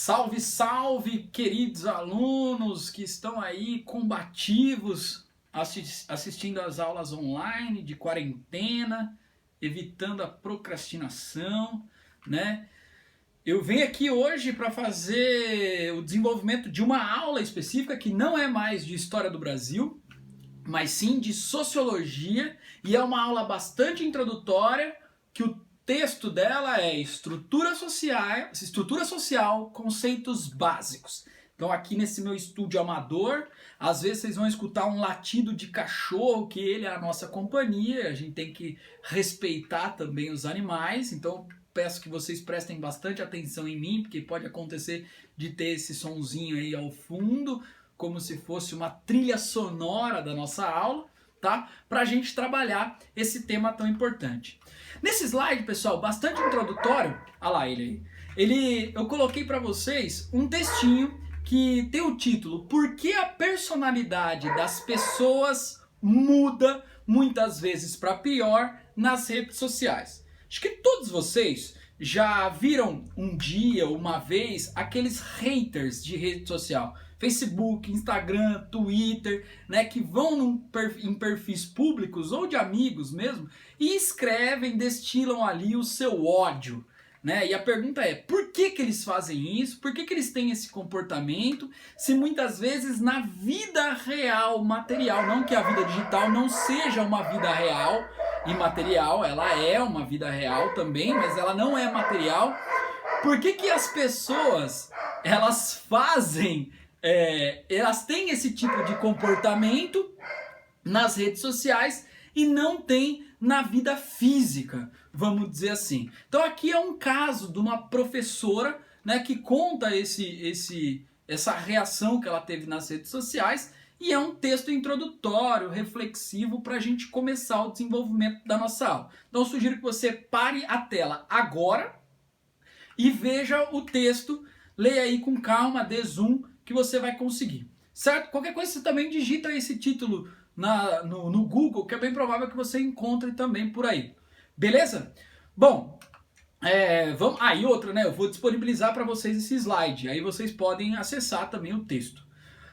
Salve, salve, queridos alunos que estão aí combativos, assistindo às aulas online de quarentena, evitando a procrastinação, né? Eu venho aqui hoje para fazer o desenvolvimento de uma aula específica que não é mais de História do Brasil, mas sim de Sociologia, e é uma aula bastante introdutória, que o texto dela é estrutura social, conceitos básicos. Então aqui nesse meu estúdio amador, às vezes vocês vão escutar um latido de cachorro, que ele é a nossa companhia, a gente tem que respeitar também os animais, então peço que vocês prestem bastante atenção em mim, porque pode acontecer de ter esse sonzinho aí ao fundo, como se fosse uma trilha sonora da nossa aula, tá? Pra gente trabalhar esse tema tão importante. Nesse slide, pessoal, bastante introdutório, olha lá ele aí. Eu coloquei para vocês um textinho que tem o título Por que a personalidade das pessoas muda muitas vezes para pior nas redes sociais. Acho que todos vocês já viram um dia, uma vez, aqueles haters de rede social. Facebook, Instagram, Twitter, né, que vão em perfis públicos ou de amigos mesmo e escrevem, destilam ali o seu ódio, né? E a pergunta é, por que eles fazem isso? Por que eles têm esse comportamento? Se muitas vezes na vida real, material, não que a vida digital não seja uma vida real e material, ela é uma vida real também, mas ela não é material. Por que as pessoas, elas fazem... elas têm esse tipo de comportamento nas redes sociais e não tem na vida física, vamos dizer assim. Então aqui é um caso de uma professora, né, que conta essa reação que ela teve nas redes sociais, e é um texto introdutório, reflexivo, para a gente começar o desenvolvimento da nossa aula. Então eu sugiro que você pare a tela agora e veja o texto, leia aí com calma, dê zoom, que você vai conseguir, certo? Qualquer coisa você também digita esse título no Google, que é bem provável que você encontre também por aí, beleza? Bom, vamos... e outra, né? Eu vou disponibilizar para vocês esse slide, aí vocês podem acessar também o texto.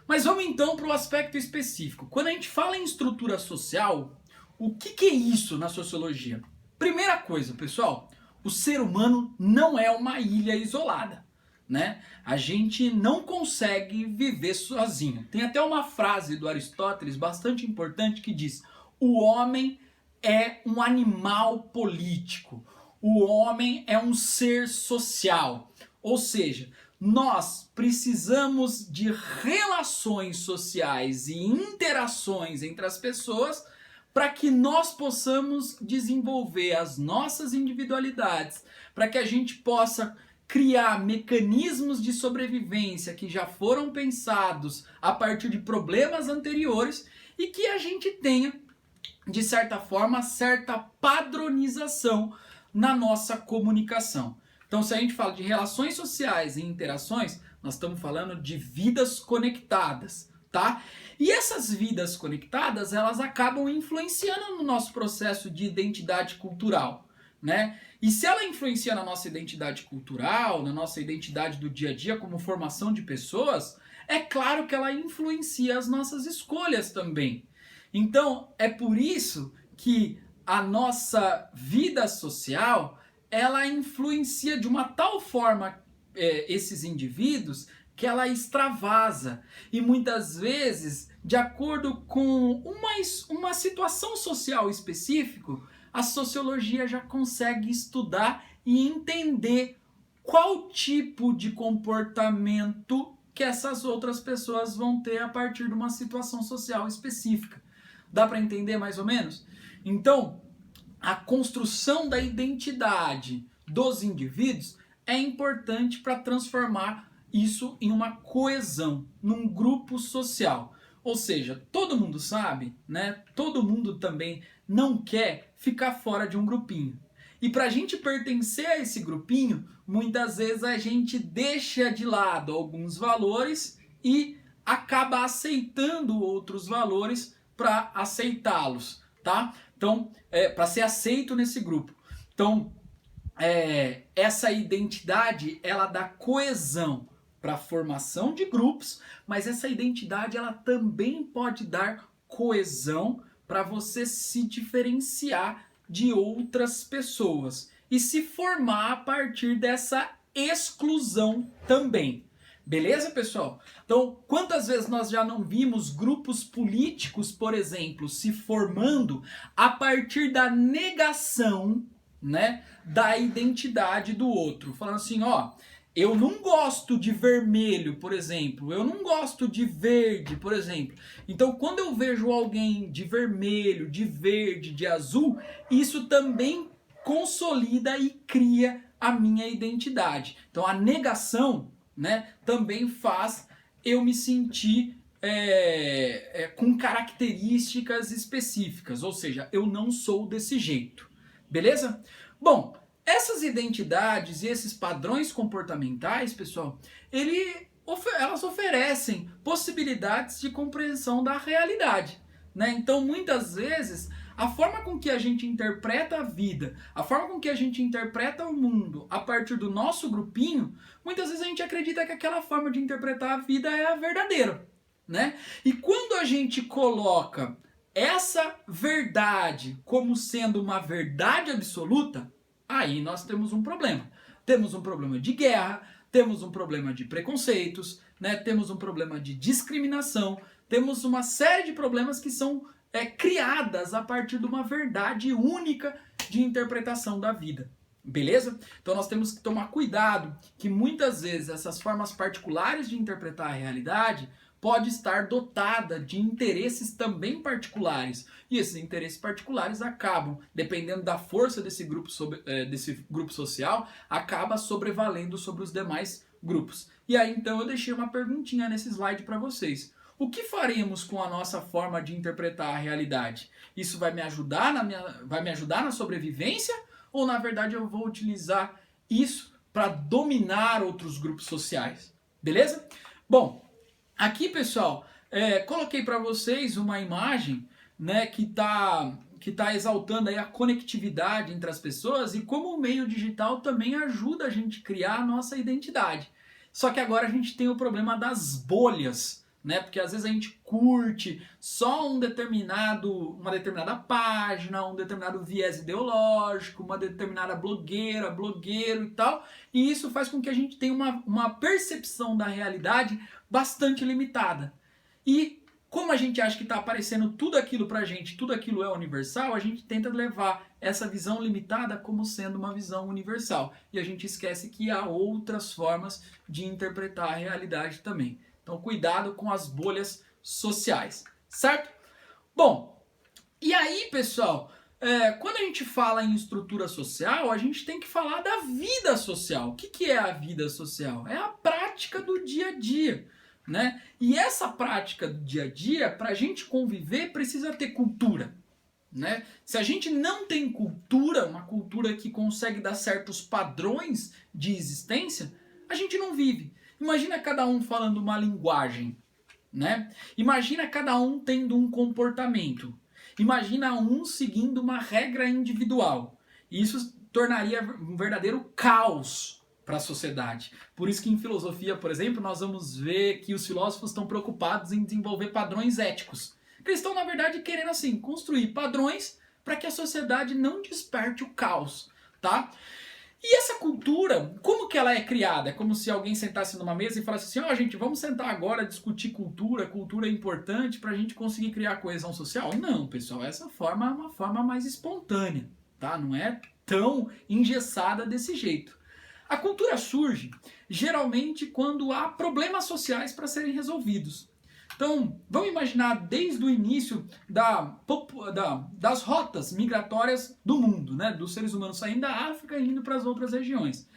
Mas vamos então para o aspecto específico. Quando a gente fala em estrutura social, o que é isso na sociologia? Primeira coisa, pessoal, o ser humano não é uma ilha isolada. Né? A gente não consegue viver sozinho. Tem até uma frase do Aristóteles bastante importante que diz: o homem é um animal político, o homem é um ser social. Ou seja, nós precisamos de relações sociais e interações entre as pessoas para que nós possamos desenvolver as nossas individualidades, para que a gente possa criar mecanismos de sobrevivência que já foram pensados a partir de problemas anteriores e que a gente tenha, de certa forma, certa padronização na nossa comunicação. Então, se a gente fala de relações sociais e interações, nós estamos falando de vidas conectadas, tá? E essas vidas conectadas, elas acabam influenciando no nosso processo de identidade cultural, né? E se ela influencia na nossa identidade cultural, na nossa identidade do dia a dia como formação de pessoas, é claro que ela influencia as nossas escolhas também. Então, é por isso que a nossa vida social, ela influencia de uma tal forma esses indivíduos que ela extravasa. E muitas vezes, de acordo com uma situação social específica, a sociologia já consegue estudar e entender qual tipo de comportamento que essas outras pessoas vão ter a partir de uma situação social específica. Dá para entender mais ou menos? Então, a construção da identidade dos indivíduos é importante para transformar isso em uma coesão, num grupo social. Ou seja, todo mundo sabe, né? Todo mundo também não quer ficar fora de um grupinho. E para a gente pertencer a esse grupinho, muitas vezes a gente deixa de lado alguns valores e acaba aceitando outros valores para aceitá-los, tá? Então, para ser aceito nesse grupo. Então, essa identidade, ela dá coesão. para a formação de grupos, mas essa identidade ela também pode dar coesão para você se diferenciar de outras pessoas e se formar a partir dessa exclusão também. Beleza, pessoal? Então, quantas vezes nós já não vimos grupos políticos, por exemplo, se formando a partir da negação, né, da identidade do outro? Falando assim, ó, eu não gosto de vermelho, por exemplo, eu não gosto de verde, por exemplo. Então, quando eu vejo alguém de vermelho, de verde, de azul, isso também consolida e cria a minha identidade. Então, a negação, né, também faz eu me sentir com características específicas, ou seja, eu não sou desse jeito, beleza? Bom, essas identidades e esses padrões comportamentais, pessoal, elas oferecem possibilidades de compreensão da realidade, né? Então, muitas vezes, a forma com que a gente interpreta a vida, a forma com que a gente interpreta o mundo a partir do nosso grupinho, muitas vezes a gente acredita que aquela forma de interpretar a vida é a verdadeira, né? E quando a gente coloca essa verdade como sendo uma verdade absoluta, aí nós temos um problema. Temos um problema de guerra, temos um problema de preconceitos, né? Temos um problema de discriminação, temos uma série de problemas que são criadas a partir de uma verdade única de interpretação da vida. Beleza? Então nós temos que tomar cuidado que muitas vezes essas formas particulares de interpretar a realidade pode estar dotada de interesses também particulares. E esses interesses particulares acabam, dependendo da força desse grupo social, acaba sobrevalendo sobre os demais grupos. E aí então eu deixei uma perguntinha nesse slide para vocês. O que faremos com a nossa forma de interpretar a realidade? Isso vai me ajudar na sobrevivência? Ou na verdade eu vou utilizar isso para dominar outros grupos sociais? Beleza? Bom, aqui pessoal, coloquei para vocês uma imagem, né, que tá exaltando aí a conectividade entre as pessoas e como o meio digital também ajuda a gente a criar a nossa identidade. Só que agora a gente tem o problema das bolhas, né? Porque às vezes a gente curte só uma determinada página, um determinado viés ideológico, uma determinada blogueira, blogueiro e tal, e isso faz com que a gente tenha uma percepção da realidade bastante limitada. E como a gente acha que está aparecendo tudo aquilo pra gente, tudo aquilo é universal, a gente tenta levar essa visão limitada como sendo uma visão universal. E a gente esquece que há outras formas de interpretar a realidade também. Então, cuidado com as bolhas sociais, certo? Bom, e aí, pessoal, quando a gente fala em estrutura social, a gente tem que falar da vida social. O que é a vida social? É a prática do dia a dia, né? E essa prática do dia a dia, para a gente conviver, precisa ter cultura, né? Se a gente não tem cultura, uma cultura que consegue dar certos padrões de existência, a gente não vive. Imagina cada um falando uma linguagem, né? Imagina cada um tendo um comportamento. Imagina um seguindo uma regra individual. E isso tornaria um verdadeiro caos para a sociedade. Por isso que em filosofia, por exemplo, nós vamos ver que os filósofos estão preocupados em desenvolver padrões éticos. Eles estão, na verdade, querendo assim, construir padrões para que a sociedade não desperte o caos, tá? E essa cultura, como que ela é criada? É como se alguém sentasse numa mesa e falasse assim, ó, gente, vamos sentar agora, discutir cultura é importante para a gente conseguir criar coesão social? Não, pessoal, essa forma é uma forma mais espontânea, tá? Não é tão engessada desse jeito. A cultura surge, geralmente, quando há problemas sociais para serem resolvidos. Então, vamos imaginar desde o início das rotas migratórias do mundo, né? Dos seres humanos saindo da África e indo para as outras regiões.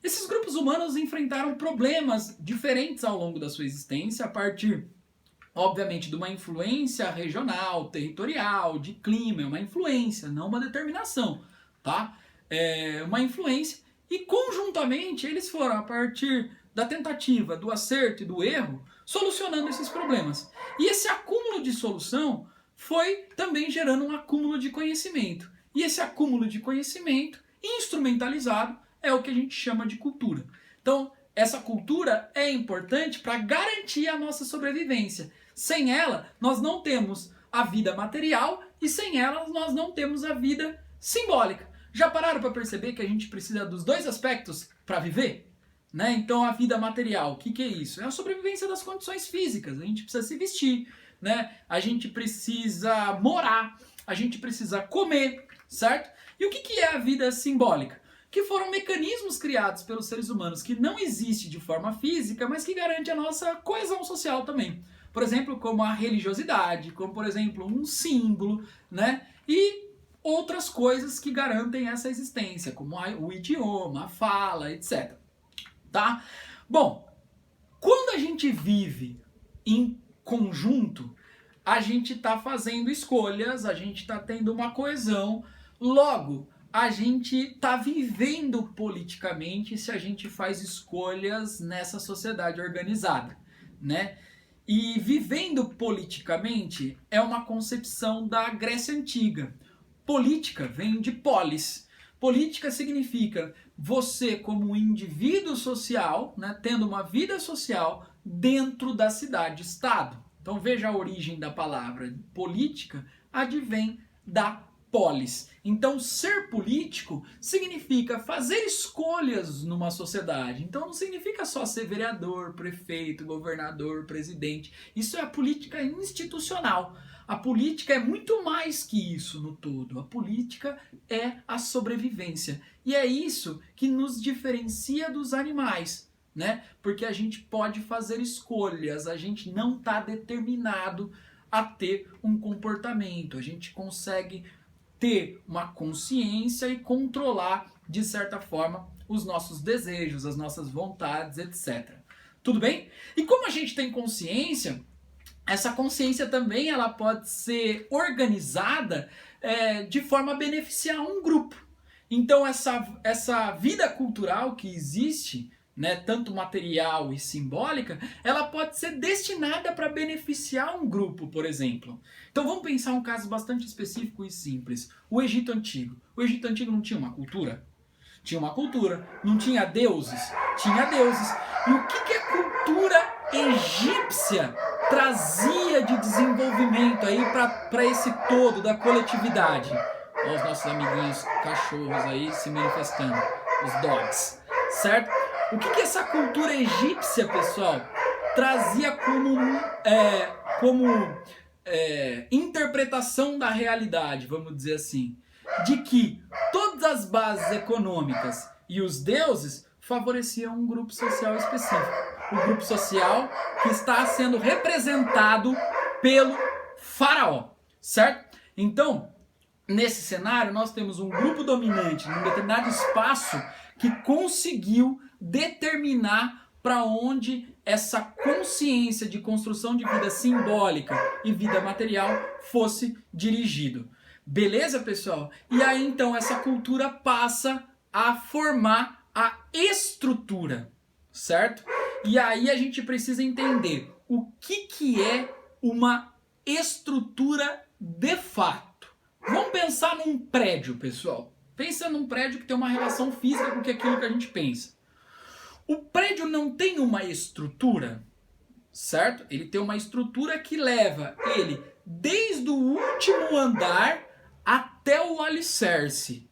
Esses grupos humanos enfrentaram problemas diferentes ao longo da sua existência, a partir, obviamente, de uma influência regional, territorial, de clima, é uma influência, não uma determinação, tá? É uma influência, e conjuntamente eles foram, a partir da tentativa, do acerto e do erro, solucionando esses problemas. E esse acúmulo de solução foi também gerando um acúmulo de conhecimento. E esse acúmulo de conhecimento instrumentalizado é o que a gente chama de cultura. Então, essa cultura é importante para garantir a nossa sobrevivência. Sem ela, nós não temos a vida material e sem ela, nós não temos a vida simbólica. Já pararam para perceber que a gente precisa dos dois aspectos para viver? Né? Então, a vida material, o que é isso? É a sobrevivência das condições físicas. A gente precisa se vestir, né? A gente precisa morar, a gente precisa comer, certo? E o que é a vida simbólica? Que foram mecanismos criados pelos seres humanos que não existem de forma física, mas que garante a nossa coesão social também. Por exemplo, como a religiosidade, como por exemplo um símbolo, né? E outras coisas que garantem essa existência, como o idioma, a fala, etc. Tá? Bom, quando a gente vive em conjunto, a gente está fazendo escolhas, a gente está tendo uma coesão, logo, a gente está vivendo politicamente se a gente faz escolhas nessa sociedade organizada, né? E vivendo politicamente é uma concepção da Grécia Antiga. Política vem de polis. Política significa você como um indivíduo social, né, tendo uma vida social dentro da cidade-estado. Então veja a origem da palavra política, advém da polis. Então ser político significa fazer escolhas numa sociedade. Então não significa só ser vereador, prefeito, governador, presidente. Isso é a política institucional. A política é muito mais que isso no todo. A política é a sobrevivência. E é isso que nos diferencia dos animais, né? Porque a gente pode fazer escolhas, a gente não está determinado a ter um comportamento. A gente consegue ter uma consciência e controlar, de certa forma, os nossos desejos, as nossas vontades, etc. Tudo bem? E como a gente tem consciência, essa consciência também ela pode ser organizada de forma a beneficiar um grupo. Então essa vida cultural que existe, né, tanto material e simbólica, ela pode ser destinada para beneficiar um grupo, por exemplo. Então vamos pensar um caso bastante específico e simples. O Egito Antigo. O Egito Antigo não tinha uma cultura? Tinha uma cultura. Não tinha deuses? Tinha deuses. E o que a cultura egípcia trazia de desenvolvimento aí para esse todo da coletividade? Olha os nossos amiguinhos cachorros aí se manifestando, os dogs, certo? O que essa cultura egípcia, pessoal, trazia como interpretação da realidade, vamos dizer assim, de que todas as bases econômicas e os deuses favoreciam um grupo social específico. O grupo social que está sendo representado pelo faraó, certo? Então, nesse cenário, nós temos um grupo dominante num determinado espaço que conseguiu determinar para onde essa consciência de construção de vida simbólica e vida material fosse dirigido. Beleza, pessoal? E aí, então, essa cultura passa a formar a estrutura, certo? E aí a gente precisa entender o que é uma estrutura de fato. Vamos pensar num prédio, pessoal. Pensa num prédio que tem uma relação física com aquilo que a gente pensa. O prédio não tem uma estrutura, certo? Ele tem uma estrutura que leva ele desde o último andar até o alicerce.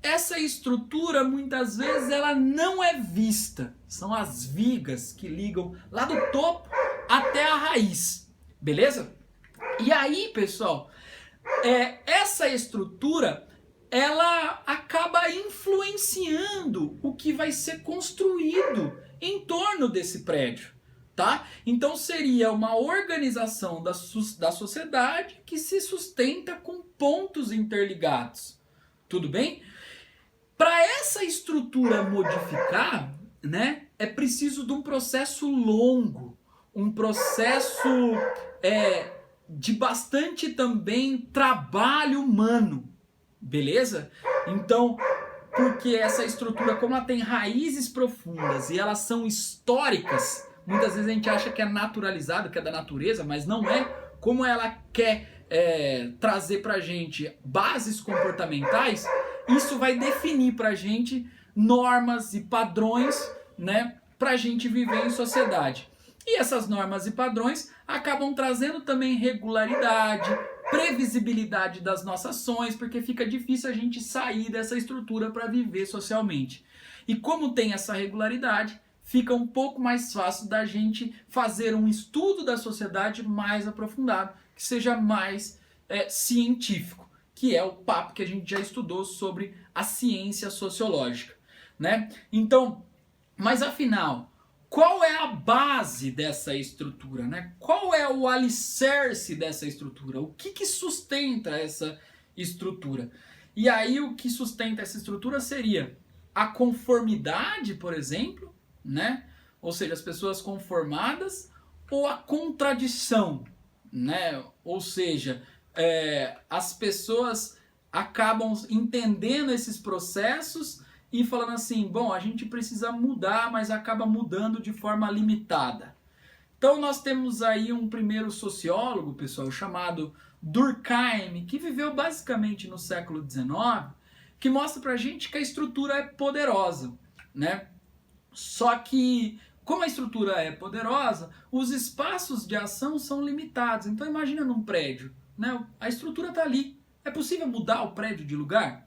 Essa estrutura, muitas vezes, ela não é vista. São as vigas que ligam lá do topo até a raiz. Beleza? E aí, pessoal, essa estrutura, ela acaba influenciando o que vai ser construído em torno desse prédio, tá? Então seria uma organização da sociedade que se sustenta com pontos interligados. Tudo bem? Para essa estrutura modificar, né, é preciso de um processo longo, um processo de bastante também trabalho humano. Beleza? Então, porque essa estrutura, como ela tem raízes profundas e elas são históricas, muitas vezes a gente acha que é naturalizado, que é da natureza, mas não é. Como ela quer trazer pra gente bases comportamentais, isso vai definir pra gente normas e padrões, né, para a gente viver em sociedade. E essas normas e padrões acabam trazendo também regularidade, previsibilidade das nossas ações, porque fica difícil a gente sair dessa estrutura para viver socialmente. E como tem essa regularidade, fica um pouco mais fácil da gente fazer um estudo da sociedade mais aprofundado, que seja mais científico, que é o papo que a gente já estudou sobre a ciência sociológica, né? Então, mas afinal, qual é a base dessa estrutura, né? Qual é o alicerce dessa estrutura? O que sustenta essa estrutura? E aí o que sustenta essa estrutura seria a conformidade, por exemplo, né? Ou seja, as pessoas conformadas, ou a contradição, né? Ou seja, as pessoas acabam entendendo esses processos e falando assim, bom, a gente precisa mudar, mas acaba mudando de forma limitada. Então nós temos aí um primeiro sociólogo, pessoal, chamado Durkheim, que viveu basicamente no século XIX, que mostra pra gente que a estrutura é poderosa, né? Só que, como a estrutura é poderosa, os espaços de ação são limitados. Então imagina num prédio, né? A estrutura está ali. É possível mudar o prédio de lugar?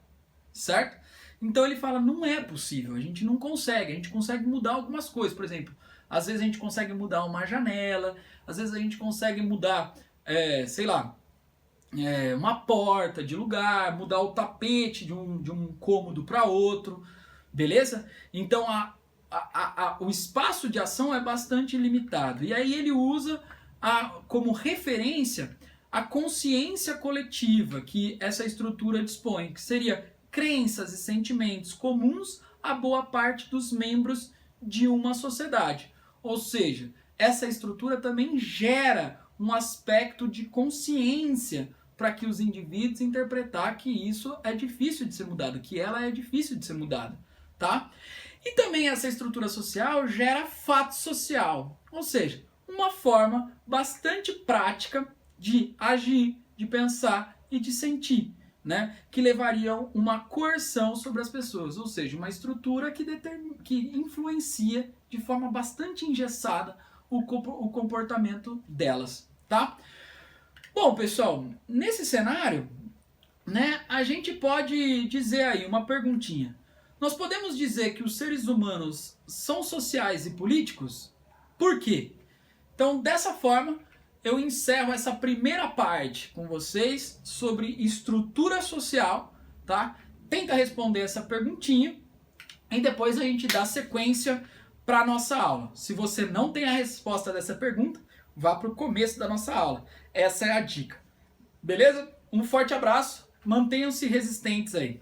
Certo? Então ele fala, não é possível, a gente não consegue. A gente consegue mudar algumas coisas, por exemplo, às vezes a gente consegue mudar uma janela, às vezes a gente consegue mudar, sei lá, uma porta de lugar, mudar o tapete de um cômodo para outro, beleza? Então o espaço de ação é bastante limitado. E aí ele usa como referência a consciência coletiva que essa estrutura dispõe, que seria crenças e sentimentos comuns a boa parte dos membros de uma sociedade. Ou seja, essa estrutura também gera um aspecto de consciência para que os indivíduos interpretar que isso é difícil de ser mudado, que ela é difícil de ser mudada, tá? E também essa estrutura social gera fato social, ou seja, uma forma bastante prática de agir, de pensar e de sentir, né? Que levariam uma coerção sobre as pessoas, ou seja, uma estrutura que influencia de forma bastante engessada o comportamento delas, tá? Bom, pessoal, nesse cenário, né, a gente pode dizer aí uma perguntinha. Nós podemos dizer que os seres humanos são sociais e políticos? Por quê? Então, dessa forma, eu encerro essa primeira parte com vocês sobre estrutura social, tá? Tenta responder essa perguntinha e depois a gente dá sequência para a nossa aula. Se você não tem a resposta dessa pergunta, vá para o começo da nossa aula. Essa é a dica. Beleza? Um forte abraço, mantenham-se resistentes aí.